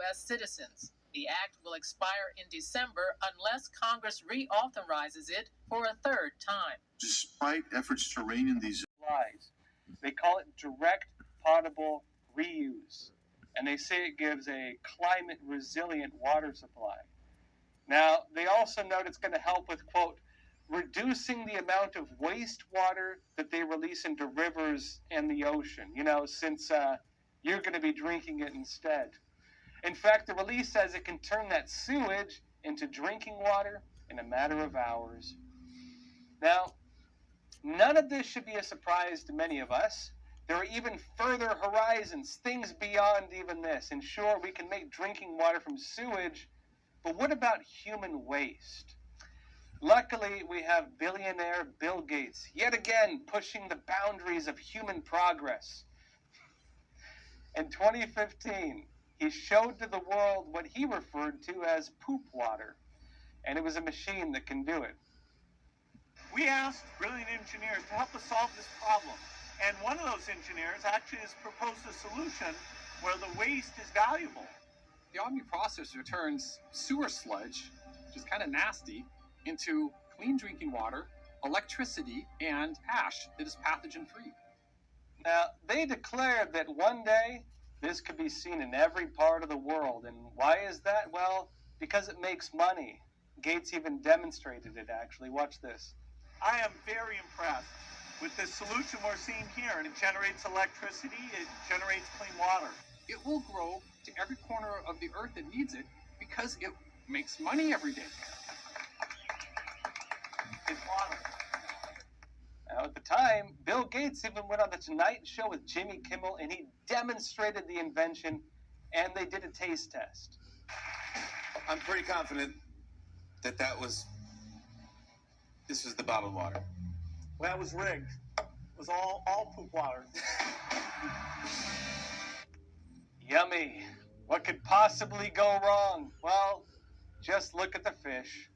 U.S. citizens. The act will expire in December unless Congress reauthorizes it for a third time. Despite efforts to rein in these supplies, they call it direct potable reuse, and they say it gives a climate resilient water supply. Now, they also note it's going to help with, quote, reducing the amount of wastewater that they release into rivers and the ocean, since you're going to be drinking it instead. In fact, the release says it can turn that sewage into drinking water in a matter of hours. Now, none of this should be a surprise to many of us. There are even further horizons, things beyond even this. And sure, we can make drinking water from sewage, but what about human waste? Luckily, we have billionaire Bill Gates, yet again pushing the boundaries of human progress. In 2015, he showed to the world what he referred to as poop water, and it was a machine that can do it. We asked brilliant engineers to help us solve this problem, and one of those engineers actually has proposed a solution where the waste is valuable. The Omni processor turns sewer sludge, which is kind of nasty, into clean drinking water, electricity, and ash that is pathogen-free. Now, they declared that one day this could be seen in every part of the world. And why is that? Well, because it makes money. Gates even demonstrated it, actually. Watch this. I am very impressed with this solution we're seeing here. And it generates electricity, it generates clean water. It will grow to every corner of the earth that needs it because it makes money every day. It's water. Now, at the time, Bill Gates even went on the Tonight Show with Jimmy Kimmel, and he demonstrated the invention, and they did a taste test. I'm pretty confident that this was the bottled water. Well, that was rigged. It was all poop water. Yummy. What could possibly go wrong? Well, just look at the fish.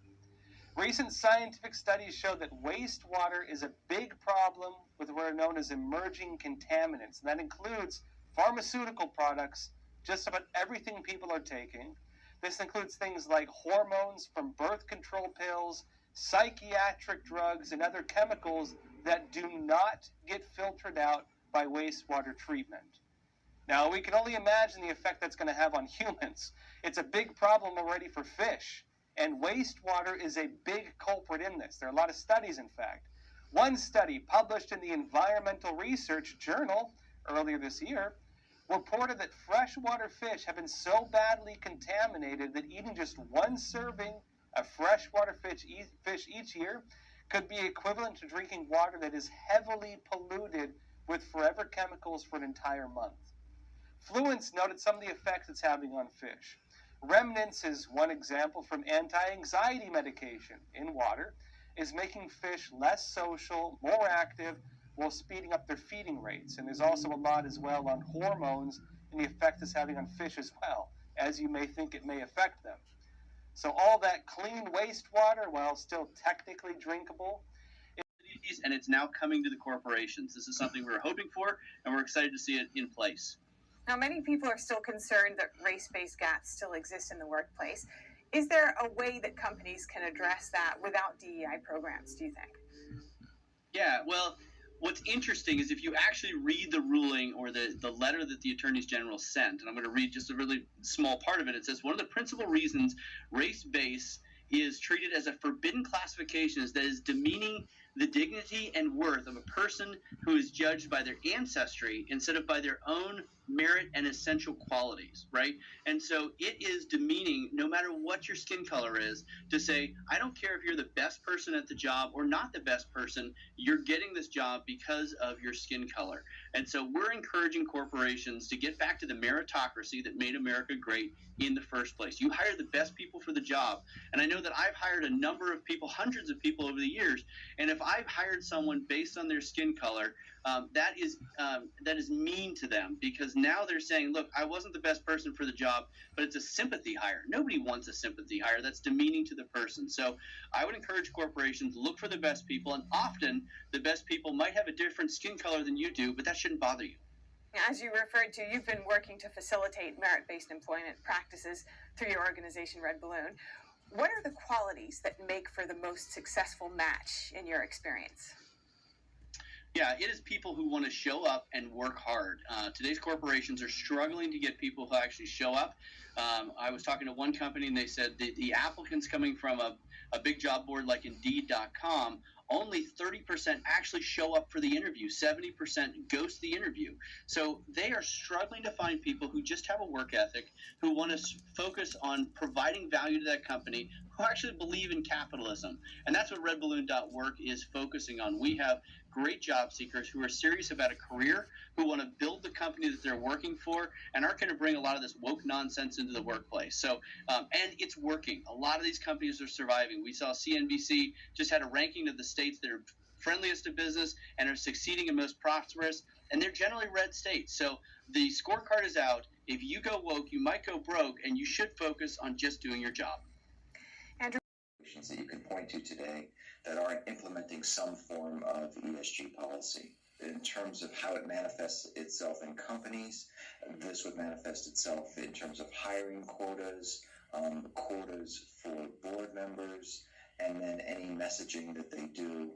Recent scientific studies show that wastewater is a big problem with what are known as emerging contaminants. And that includes pharmaceutical products, just about everything people are taking. This includes things like hormones from birth control pills, psychiatric drugs, and other chemicals that do not get filtered out by wastewater treatment. Now, we can only imagine the effect that's going to have on humans. It's a big problem already for fish. And wastewater is a big culprit in this. There are a lot of studies, in fact. One study published in the Environmental Research Journal earlier this year reported that freshwater fish have been so badly contaminated that eating just one serving of freshwater fish each year could be equivalent to drinking water that is heavily polluted with forever chemicals for an entire month. Fluence noted some of the effects it's having on fish. Remnants is one example from anti-anxiety medication in water, is making fish less social, more active, while speeding up their feeding rates. And there's also a lot as well on hormones and the effect it's having on fish as well, as you may think it may affect them. So all that clean wastewater, while still technically drinkable, and it's now coming to the corporations. This is something we were hoping for, and we're excited to see it in place. Now, many people are still concerned that race-based gaps still exist in the workplace. Is there a way that companies can address that without DEI programs, do you think? Yeah, well, what's interesting is if you actually read the ruling or the letter that the attorneys general sent, and I'm going to read just a really small part of it, it says one of the principal reasons race-based is treated as a forbidden classification is that is demeaning the dignity and worth of a person who is judged by their ancestry instead of by their own merit and essential qualities, right? And so it is demeaning, no matter what your skin color is, to say, I don't care if you're the best person at the job or not the best person, you're getting this job because of your skin color. And so we're encouraging corporations to get back to the meritocracy that made America great in the first place. You hire the best people for the job. And I know that I've hired a number of people, hundreds of people over the years, and if I've hired someone based on their skin color, that is mean to them, because now they're saying, look, I wasn't the best person for the job, but it's a sympathy hire. Nobody wants a sympathy hire. That's demeaning to the person. So I would encourage corporations, look for the best people, and often the best people might have a different skin color than you do, but that shouldn't bother you. As you referred to, you've been working to facilitate merit-based employment practices through your organization, Red Balloon. What are the qualities that make for the most successful match in your experience? Yeah, it is people who want to show up and work hard. Today's corporations are struggling to get people who actually show up. I was talking to one company, and they said the applicants coming from a big job board like Indeed.com, only 30% actually show up for the interview. 70% ghost the interview. So they are struggling to find people who just have a work ethic, who want to focus on providing value to that company, who actually believe in capitalism. And that's what RedBalloon.work is focusing on. We have great job seekers who are serious about a career, who want to build the company that they're working for, and aren't going to bring a lot of this woke nonsense into the workplace. So, and it's working. A lot of these companies are surviving. We saw CNBC just had a ranking of the states that are friendliest to business and are succeeding and most prosperous, and they're generally red states. So the scorecard is out. If you go woke, you might go broke, and you should focus on just doing your job. Andrew? That you can point to today that aren't implementing some form of ESG policy. In terms of how it manifests itself in companies, this would manifest itself in terms of hiring quotas, quotas for board members, and then any messaging that they do.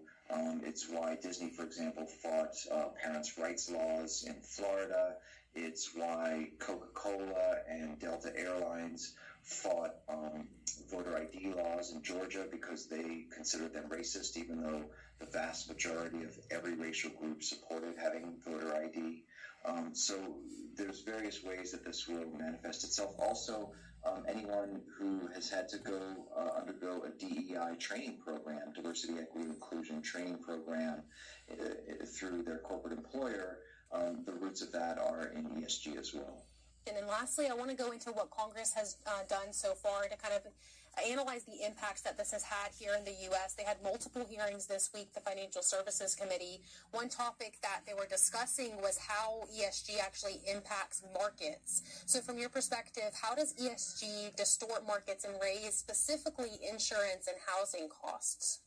It's why Disney, for example, fought parents' rights laws in Florida. It's why Coca-Cola and Delta Airlines fought voter ID laws in Georgia because they considered them racist, even though the vast majority of every racial group supported having voter ID. So there's various ways that this will manifest itself. Also, anyone who has had to go undergo a DEI training program, diversity, equity, inclusion training program through their corporate employer, the roots of that are in ESG as well. And then lastly, I want to go into what Congress has done so far to kind of analyze the impacts that this has had here in the U.S. They had multiple hearings this week, the Financial Services Committee. One topic that they were discussing was how ESG actually impacts markets. So from your perspective, how does ESG distort markets and raise specifically insurance and housing costs?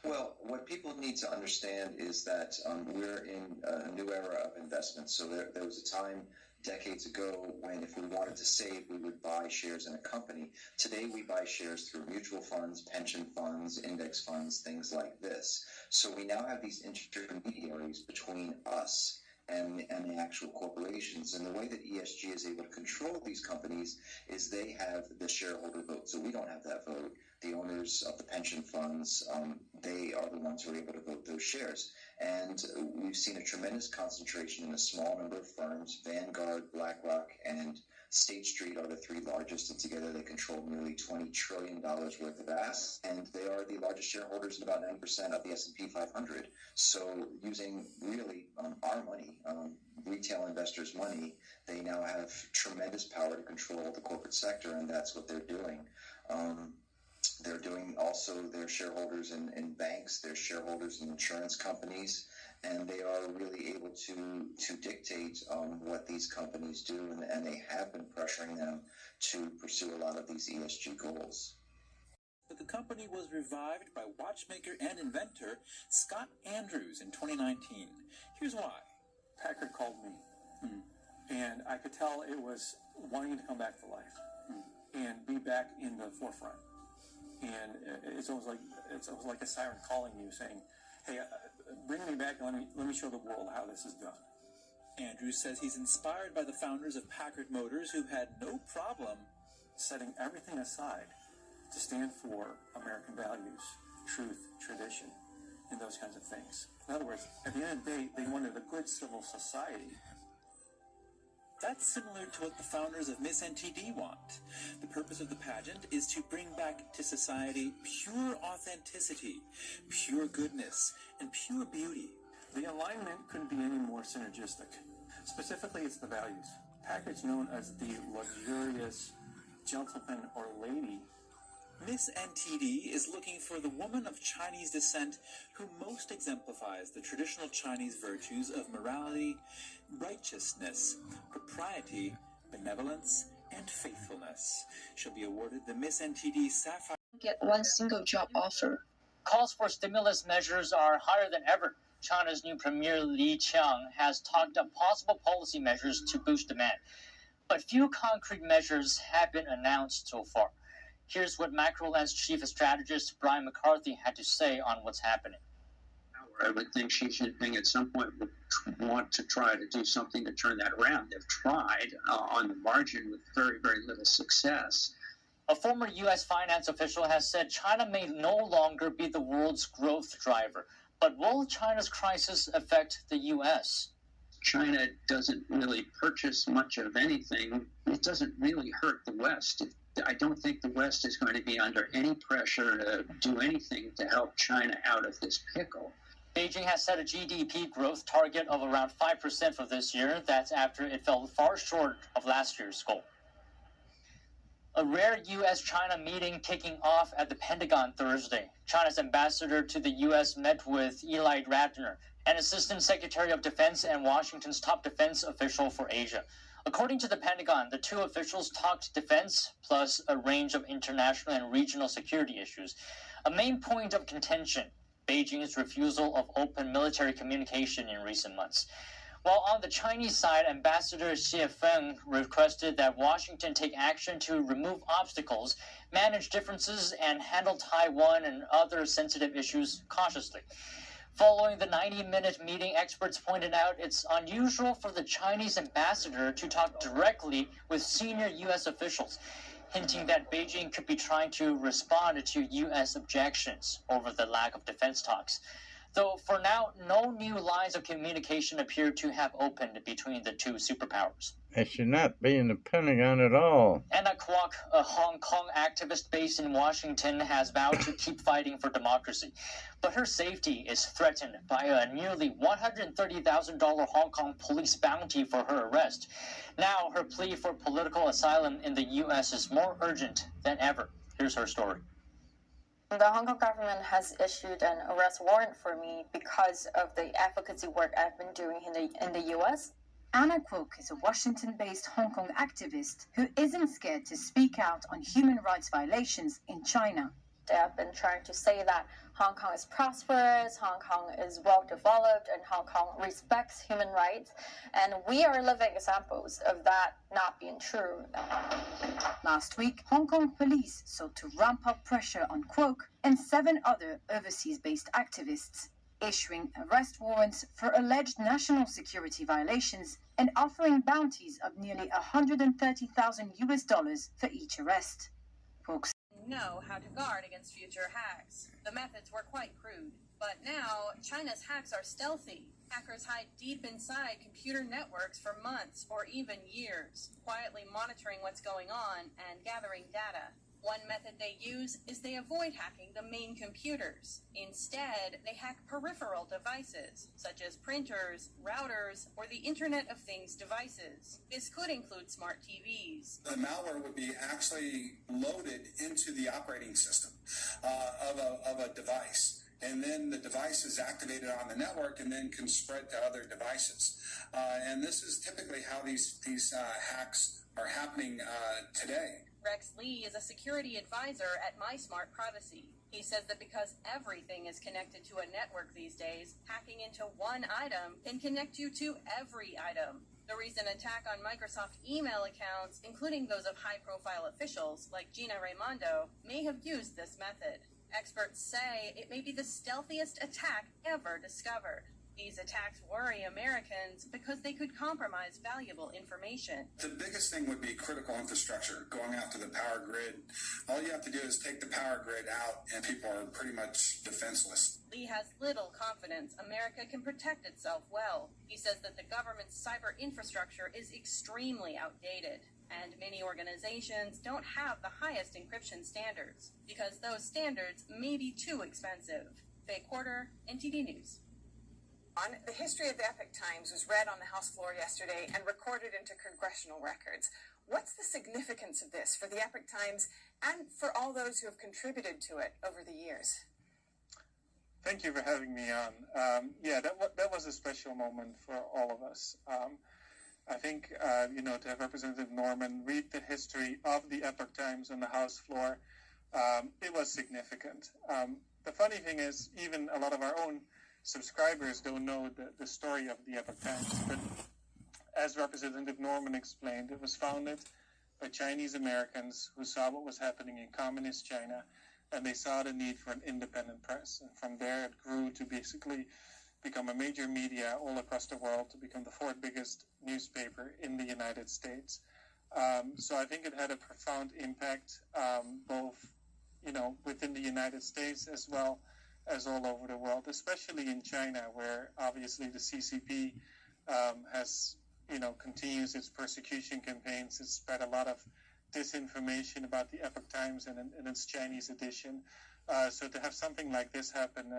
Well, what people need to understand is that we're in a new era of investment. So there was a time decades ago when if we wanted to save, we would buy shares in a company. Today, we buy shares through mutual funds, pension funds, index funds, things like this. So we now have these intermediaries between us and the actual corporations. And the way that ESG is able to control these companies is they have the shareholder vote. So we don't have that vote. The owners of the pension funds, they are the ones who are able to vote those shares. And we've seen a tremendous concentration in a small number of firms. Vanguard, BlackRock, and State Street are the three largest, and together they control nearly $20 trillion worth of assets, and they are the largest shareholders in about 90% of the S&P 500. So using really our money, retail investors' money, they now have tremendous power to control the corporate sector, and that's what they're doing. They're doing also their shareholders in banks, their shareholders in insurance companies, and they are really able to dictate what these companies do, and they have been pressuring them to pursue a lot of these ESG goals. But the company was revived by watchmaker and inventor Scott Andrews in 2019. Here's why. Packard called me, and I could tell it was wanting to come back to life and be back in the forefront. And it's almost like a siren calling you, saying, "Hey, bring me back and let me show the world how this is done." Andrews says he's inspired by the founders of Packard Motors, who had no problem setting everything aside to stand for American values, truth, tradition, and those kinds of things. In other words, at the end of the day, they wanted a good civil society. That's similar to what the founders of Miss NTD want. The purpose of the pageant is to bring back to society pure authenticity, pure goodness, and pure beauty. The alignment couldn't be any more synergistic. Specifically, it's the values. Packard's known as the luxurious gentleman or lady. Miss NTD is looking for the woman of Chinese descent who most exemplifies the traditional Chinese virtues of morality, righteousness, propriety, benevolence, and faithfulness. She'll be awarded the Miss NTD Sapphire. Get one single job offer. Calls for stimulus measures are higher than ever. China's new Premier Li Qiang has talked up possible policy measures to boost demand. But few concrete measures have been announced so far. Here's what Macrolens chief strategist Brian McCarthy had to say on what's happening. I would think Xi Jinping at some point would want to try to do something to turn that around. They've tried on the margin with very, very little success. A former U.S. finance official has said China may no longer be the world's growth driver. But will China's crisis affect the U.S.? China doesn't really purchase much of anything. It doesn't really hurt the West. I don't think the West is going to be under any pressure to do anything to help China out of this pickle. Beijing has set a GDP growth target of around 5% for this year. That's after it fell far short of last year's goal. A rare U.S.-China meeting kicking off at the Pentagon Thursday. China's ambassador to the U.S. met with Eli Ratner, an assistant secretary of defense and Washington's top defense official for Asia. According to the Pentagon, the two officials talked defense plus a range of international and regional security issues. A main point of contention, Beijing's refusal of open military communication in recent months. While on the Chinese side, Ambassador Xie Feng requested that Washington take action to remove obstacles, manage differences, and handle Taiwan and other sensitive issues cautiously. Following the 90-minute meeting, experts pointed out it's unusual for the Chinese ambassador to talk directly with senior U.S. officials, hinting that Beijing could be trying to respond to U.S. objections over the lack of defense talks. Though for now, no new lines of communication appear to have opened between the two superpowers. They should not be in the Pentagon at all. Anna Kwok, a Hong Kong activist based in Washington, has vowed to keep fighting for democracy. But her safety is threatened by a nearly $130,000 Hong Kong police bounty for her arrest. Now, her plea for political asylum in the U.S. is more urgent than ever. Here's her story. The Hong Kong government has issued an arrest warrant for me because of the advocacy work I've been doing in the U.S. Anna Kwok is a Washington-based Hong Kong activist who isn't scared to speak out on human rights violations in China. They have been trying to say that Hong Kong is prosperous, Hong Kong is well-developed, and Hong Kong respects human rights. And we are living examples of that not being true. Last week, Hong Kong police sought to ramp up pressure on Kwok and 7 other overseas-based activists, issuing arrest warrants for alleged national security violations and offering bounties of nearly $130,000 for each arrest. Kwok know how to guard against future hacks. The methods were quite crude, but now China's hacks are stealthy. Hackers hide deep inside computer networks for months or even years, quietly monitoring what's going on and gathering data. One method they use is they avoid hacking the main computers. Instead, they hack peripheral devices, such as printers, routers, or the Internet of Things devices. This could include smart TVs. The malware would be actually loaded into the operating system of a device. And then the device is activated on the network and then can spread to other devices. And this is typically how these hacks are happening today. Rex Lee is a security advisor at MySmart Privacy. He says that because everything is connected to a network these days, hacking into one item can connect you to every item. The recent attack on Microsoft email accounts, including those of high-profile officials like Gina Raimondo, may have used this method. Experts say it may be the stealthiest attack ever discovered. These attacks worry Americans because they could compromise valuable information. The biggest thing would be critical infrastructure, going out to the power grid. All you have to do is take the power grid out and people are pretty much defenseless. Lee has little confidence America can protect itself well. He says that the government's cyber infrastructure is extremely outdated, and many organizations don't have the highest encryption standards because those standards may be too expensive. Faye Quarter, NTD News. The history of the Epoch Times was read on the House floor yesterday and recorded into congressional records. What's the significance of this for the Epoch Times and for all those who have contributed to it over the years? Thank you for having me on. That was a special moment for all of us. I think, to have Representative Norman read the history of the Epoch Times on the House floor, it was significant. The funny thing is, even a lot of our own subscribers don't know the story of the Epoch Times. But as Representative Norman explained, it was founded by Chinese Americans who saw what was happening in communist China, and they saw the need for an independent press. And from there, it grew to basically become a major media all across the world, to become the fourth biggest newspaper in the United States. So I think it had a profound impact, both, within the United States as well as all over the world, especially in China, where obviously the CCP has, continues its persecution campaigns. It's spread a lot of disinformation about the Epoch Times and its Chinese edition. So to have something like this happen,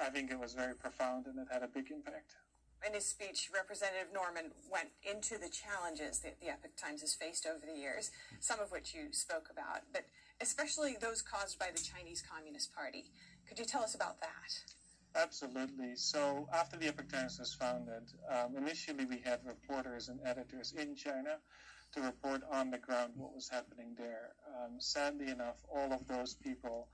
I think it was very profound, and it had a big impact. In his speech, Representative Norman went into the challenges that the Epoch Times has faced over the years, some of which you spoke about, but especially those caused by the Chinese Communist Party. Could you tell us about that? Absolutely. So after the Epoch Times was founded, initially we had reporters and editors in China to report on the ground what was happening there. Sadly enough, all of those people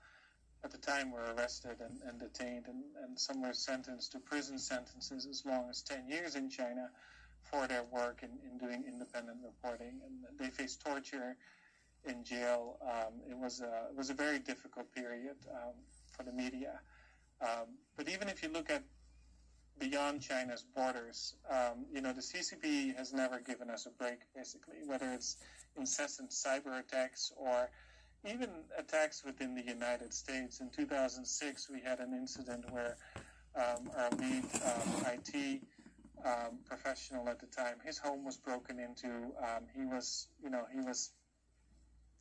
at the time were arrested and detained, and some were sentenced to prison sentences as long as 10 years in China for their work in doing independent reporting. And they faced torture in jail. It was a very difficult period for the media. But even if you look at beyond China's borders, the CCP has never given us a break, basically, whether it's incessant cyber attacks or even attacks within the United States. In 2006, we had an incident where our lead IT professional at the time, his home was broken into. He was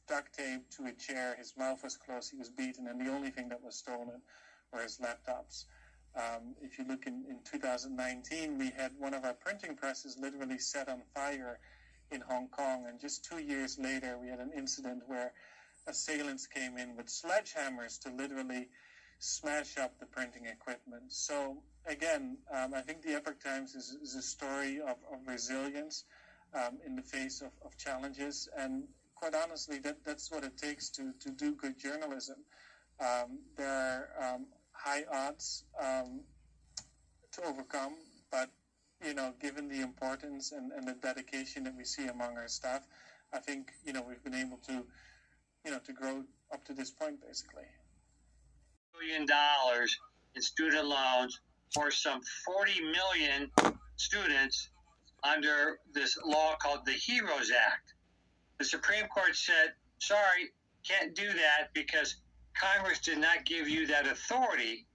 duct taped to a chair. His mouth was closed. He was beaten, and the only thing that was stolen were his laptops. If you look in 2019, we had one of our printing presses literally set on fire in Hong Kong, and just 2 years later, we had an incident where assailants came in with sledgehammers to literally smash up the printing equipment. So again, I think the Epoch Times is a story of resilience in the face of challenges, and quite honestly, that's what it takes to do good journalism. There are high odds to overcome, but given the importance and the dedication that we see among our staff, I think we've been able to grow up to this point, basically. $1 billion in student loans for some 40 million students under this law called the HEROES Act. The Supreme Court said, sorry, can't do that because Congress did not give you that authority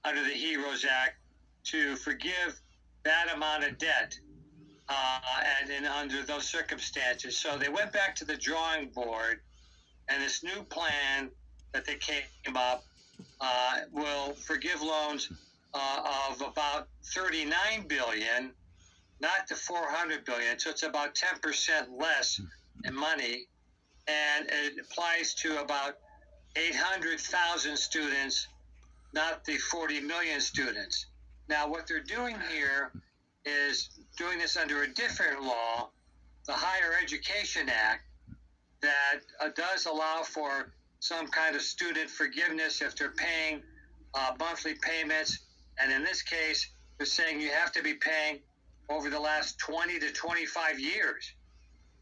under the HEROES Act to forgive that amount of debt and under those circumstances. So they went back to the drawing board, and this new plan that they came up will forgive loans of about $39 billion, not the $400 billion. So it's about 10% less in money, and it applies to about 800,000 students, not the 40 million students. Now, what they're doing here is doing this under a different law, the Higher Education Act, that does allow for some kind of student forgiveness if they're paying monthly payments. And in this case, they're saying you have to be paying over the last 20 to 25 years.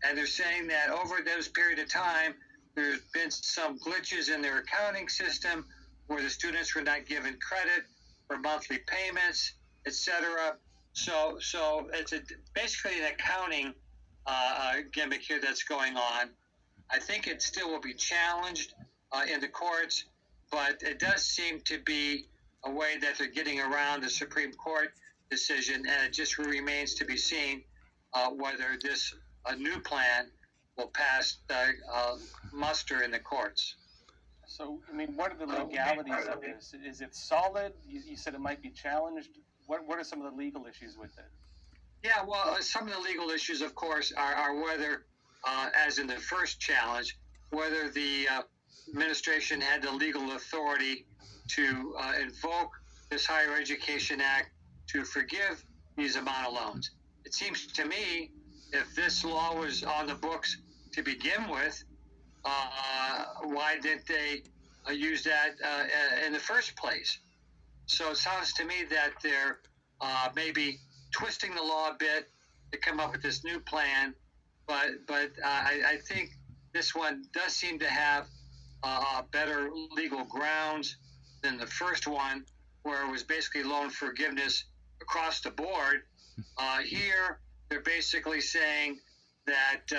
And they're saying that over those period of time, there's been some glitches in their accounting system where the students were not given credit for monthly payments, etc. So it's basically an accounting gimmick here that's going on. I think it still will be challenged in the courts, but it does seem to be a way that they're getting around the Supreme Court decision, and it just remains to be seen whether this new plan will pass muster in the courts. So, what are the legalities of this? Is it solid? You said it might be challenged. What are some of the legal issues with it? Yeah, well, some of the legal issues, of course, are whether, as in the first challenge, whether the administration had the legal authority to invoke this Higher Education Act to forgive these amount of loans. It seems to me, if this law was on the books to begin with, why didn't they use that in the first place? So it sounds to me that they're maybe twisting the law a bit to come up with this new plan. But I think this one does seem to have better legal grounds than the first one, where it was basically loan forgiveness across the board. Here, they're basically saying that,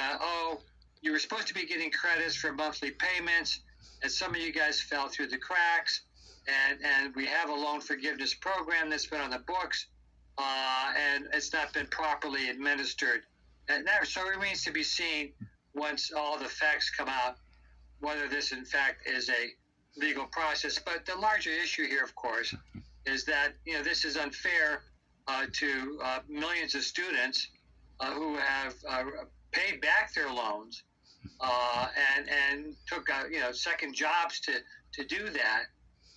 you were supposed to be getting credits for monthly payments, and some of you guys fell through the cracks, and we have a loan forgiveness program that's been on the books, and it's not been properly administered. And that, so it remains to be seen, once all the facts come out, whether this in fact is a legal process. But the larger issue here, of course, is that this is unfair to millions of students who have paid back their loans and took second jobs to do that,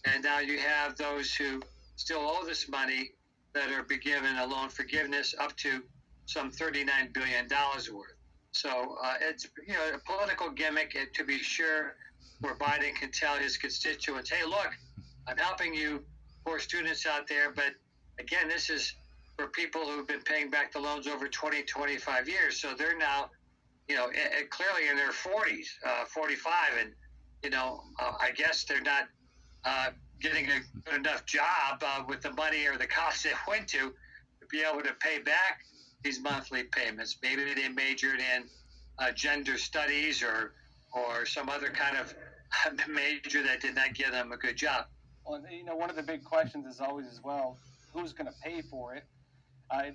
and now you have those who still owe this money that are be given a loan forgiveness up to some $39 billion worth. So it's a political gimmick, to be sure, where Biden can tell his constituents, hey, look, I'm helping you poor students out there, but again, this is for people who've been paying back the loans over 20, 25 years. So they're now, clearly in their 40s, 45, and, I guess they're not getting a good enough job with the money or the cost they went to be able to pay back these monthly payments. Maybe they majored in gender studies or some other kind of major that did not give them a good job. Well, one of the big questions is always as well, who's going to pay for it?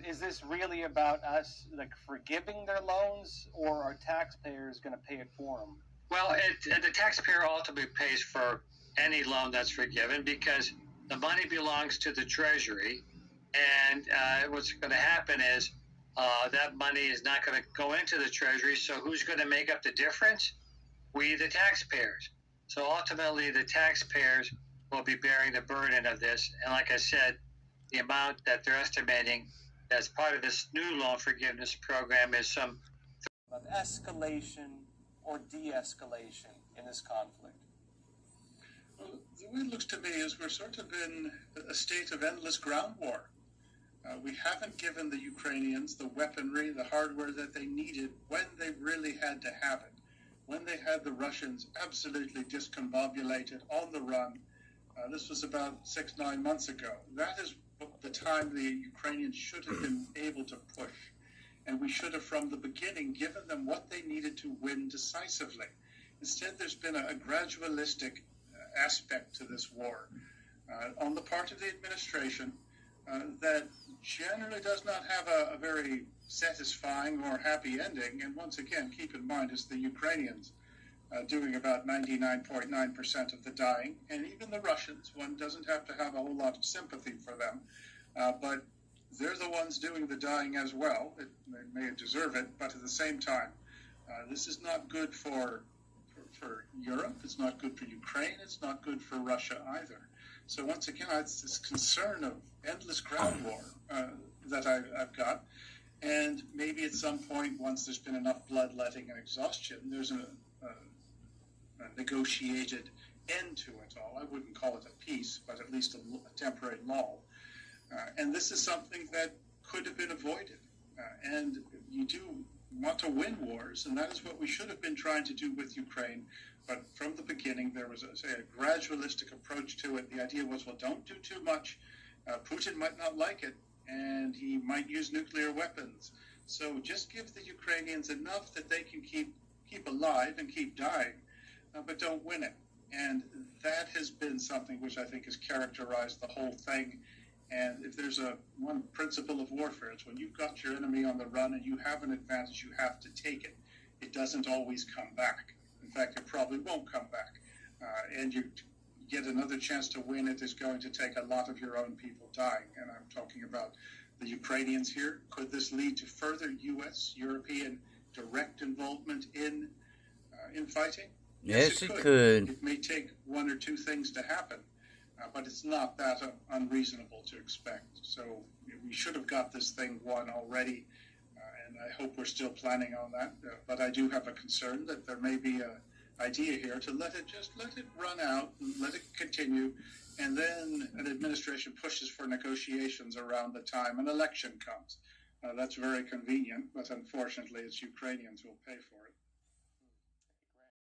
Is this really about us forgiving their loans, or are taxpayers going to pay it for them? Well, the taxpayer ultimately pays for any loan that's forgiven, because the money belongs to the Treasury, and what's going to happen is that money is not going to go into the Treasury, so who's going to make up the difference? We, the taxpayers. So ultimately, the taxpayers will be bearing the burden of this, and like I said, the amount that they're estimating as part of this new loan forgiveness program is some... About escalation or de-escalation in this conflict? Well, the way it looks to me is we're sort of in a state of endless ground war. We haven't given the Ukrainians the weaponry, the hardware that they needed when they really had to have it. When they had the Russians absolutely discombobulated, on the run. This was about 6-9 months ago. That is the time the Ukrainians should have been able to push. And we should have, from the beginning, given them what they needed to win decisively. Instead, there's been a gradualistic aspect to this war on the part of the administration that generally does not have a very satisfying or happy ending. And once again, keep in mind, it's the Ukrainians doing about 99.9% of the dying. And even the Russians, one doesn't have to have a whole lot of sympathy for them. But they're the ones doing the dying as well. They may deserve it, but at the same time, this is not good for Europe. It's not good for Ukraine. It's not good for Russia either. So once again, it's this concern of endless ground war that I've got. And maybe at some point, once there's been enough bloodletting and exhaustion, there's a negotiated end to it all. I wouldn't call it a peace, but at least a temporary lull. And this is something that could have been avoided. And you do want to win wars, and that is what we should have been trying to do with Ukraine. But from the beginning, there was a gradualistic approach to it. The idea was, well, don't do too much. Putin might not like it, and he might use nuclear weapons. So just give the Ukrainians enough that they can keep alive and keep dying, but don't win it. And that has been something which I think has characterized the whole thing. And if there's one principle of warfare, it's when you've got your enemy on the run and you have an advantage, you have to take it. It doesn't always come back. In fact, it probably won't come back. And you get another chance to win it is going to take a lot of your own people dying. And I'm talking about the Ukrainians here. Could this lead to further U.S., European direct involvement in fighting? Yes, it could. It may take one or two things to happen. But it's not that unreasonable to expect. So we should have got this thing won already, and I hope we're still planning on that. But I do have a concern that there may be idea here to let it run out, let it continue, and then an administration pushes for negotiations around the time an election comes. That's very convenient, but unfortunately, it's Ukrainians who will pay for it.